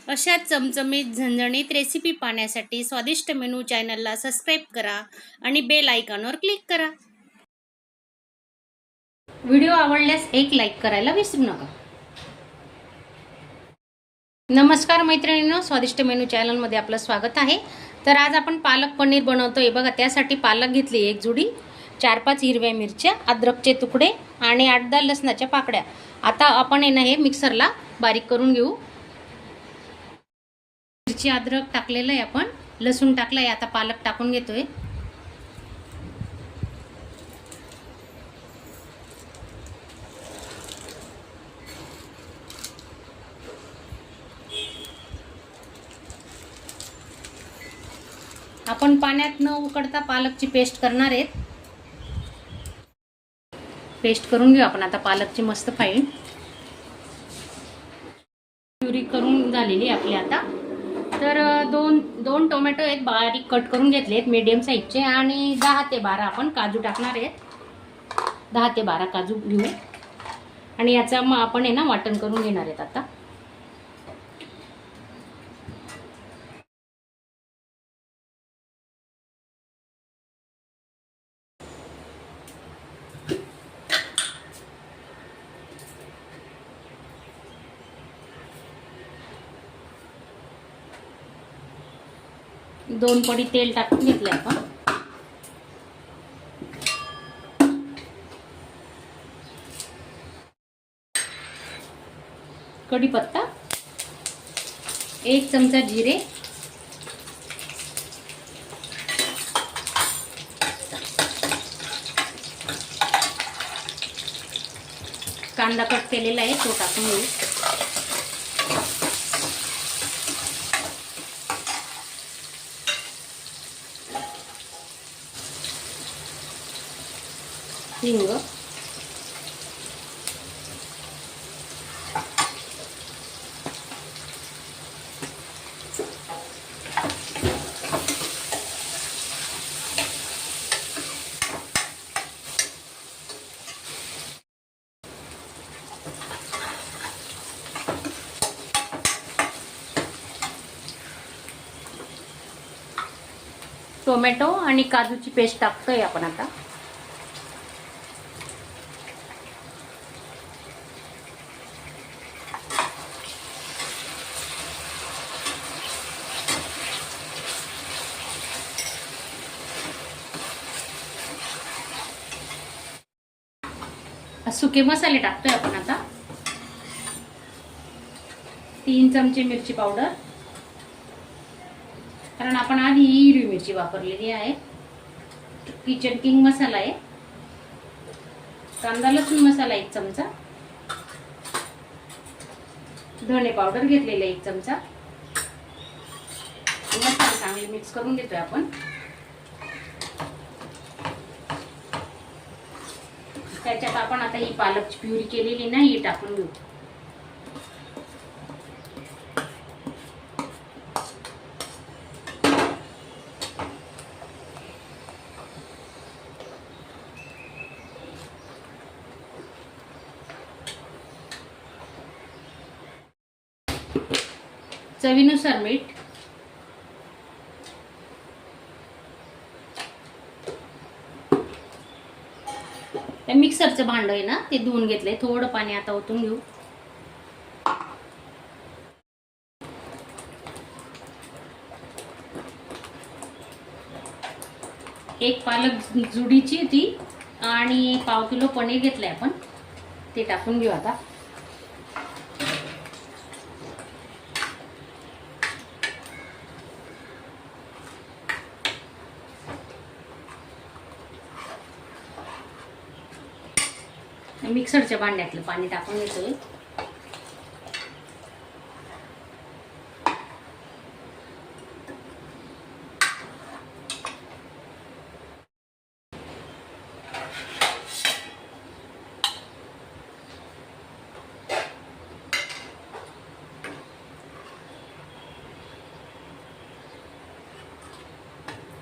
अशा चमचमीत झणझणीत रेसिपी पाहण्यासाठी स्वादिष्ट मेनू चॅनलला सबस्क्राईब करा आणि बेल आयकॉनवर क्लिक करा. व्हिडिओ आवडल्यास एक लाईक करायला विसरू नका. नमस्कार मैत्रिणींनो, स्वादिष्ट मेनू चॅनलमध्ये आपलं स्वागत आहे. तर आज आपण पालक पनीर बनवतोय बघा. त्यासाठी पालक घेतली एक जुडी, 4-5 हिरव्या मिरच्या, अद्रकचे तुकडे आणि 8-10 लसणाच्या पाकड्या. आता आपण हे मिक्सरला बारीक करून घेऊ. मिरची अद्रक टाकलेलं आहे, आपण लसूण टाकलंय. आता पालक टाकून घेतोय. आपण पाण्यात न उकडता पालकची पेस्ट करणार आहेत. पेस्ट करून घेऊ आपण आता पालकची मस्त फाईन प्युरी करून झालेली आपली. आता तर दोन टोमॅटो आहेत, बारीक कट करून घेतलेत मीडियम साईजचे, आणि 10 ते 12 आपण काजू टाकणार आहेत. 10 ते 12 काजू घेऊ आणि याचा मग आपण वाटण करून घेणार आहेत. आता दोन पडी तेल टाकून घेतले आपण. कढीपत्ता, 1 चमचा जिरे, कांदा कट केलेला आहे तो टाकून घेऊ. हिंग, टोमॅटो आणि काजूची पेस्ट टाकतोय आपण आता. सुके मसाले टाकतोय आपण आता. 3 चमचे मिरची पावडर, कारण आपण आधी हिरवी मिरची वापरलेली आहे. किचन किंग मसाला आहे. कांदा लसूण मसाला 1 चमचा. धने पावडर घेतलेले 1 चमचा. मसाला चांगले मिक्स करून घेतोय आपण. त्याच्यात आपण आता ही पालकची प्युरी केलेली ना, ही टाकून घेऊ. चवीनुसार मीठ, मिक्सरचं भांड आहे ना ते धुवून घेतलंय. थोडं पाणी आता ओतून घेऊ. एक पालक जुडीची होती आणि 1/2 किलो पनीर घेतलंय आपण, ते टाकून घेऊ आता. मिक्सरच्या भांड्यातलं पाणी टाकून घेतोय.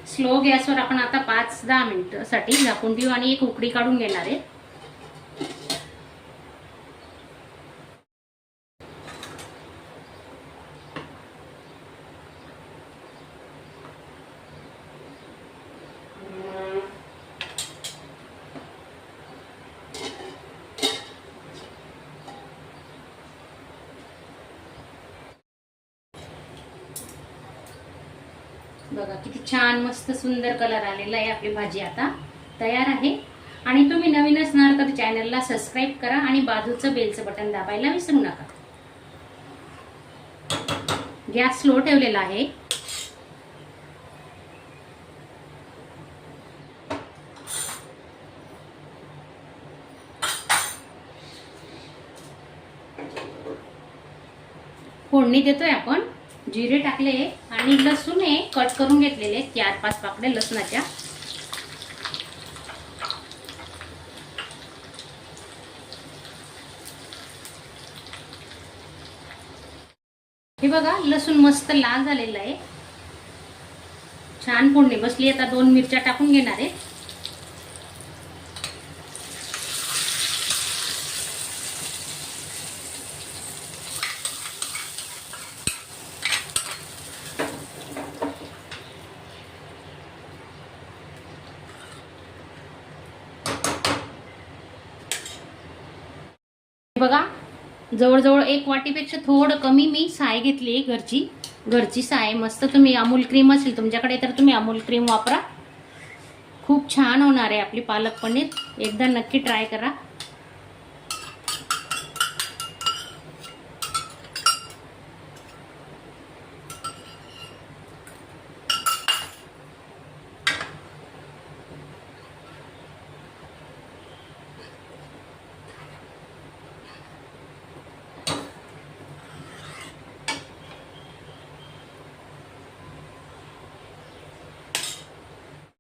स्लो गॅसवर आपण आता 5-10 मिनिटांसाठी झाकून ठेवू आणि एक उकळी काढून घेणार आहे. बघा किती छान मस्त सुंदर कलर आलेला आहे. आपली भाजी आता तयार आहे. आणि तुम्ही नवीन असणार तर चॅनलला सबस्क्राईब करा आणि बाजूचं बेलचं बटन दाबायला विसरू नका. गॅस स्लो ठेवलेला आहे. फोडणी देतोय आपण. जिरे टाकले आणि लसूण हे कट करून घेतलेले 4-5 पाकड्या लसणाच्या. हे बघा लसूण मस्त लाल झालेला आहे. छान फोडणी बसली. आता 2 मिरच्या टाकून घेणार आहे. बघा जवळजवळ 1 वाटीपेक्षा थोडं कमी मी साय घेतली. घरची साय. मस्त तुम्ही अमूल क्रीम असेल तुमच्याकडे तर तुम्ही अमूल क्रीम वापरा. खूप छान होणार आहे आपली पालक पनीर. एकदा नक्की ट्राय करा.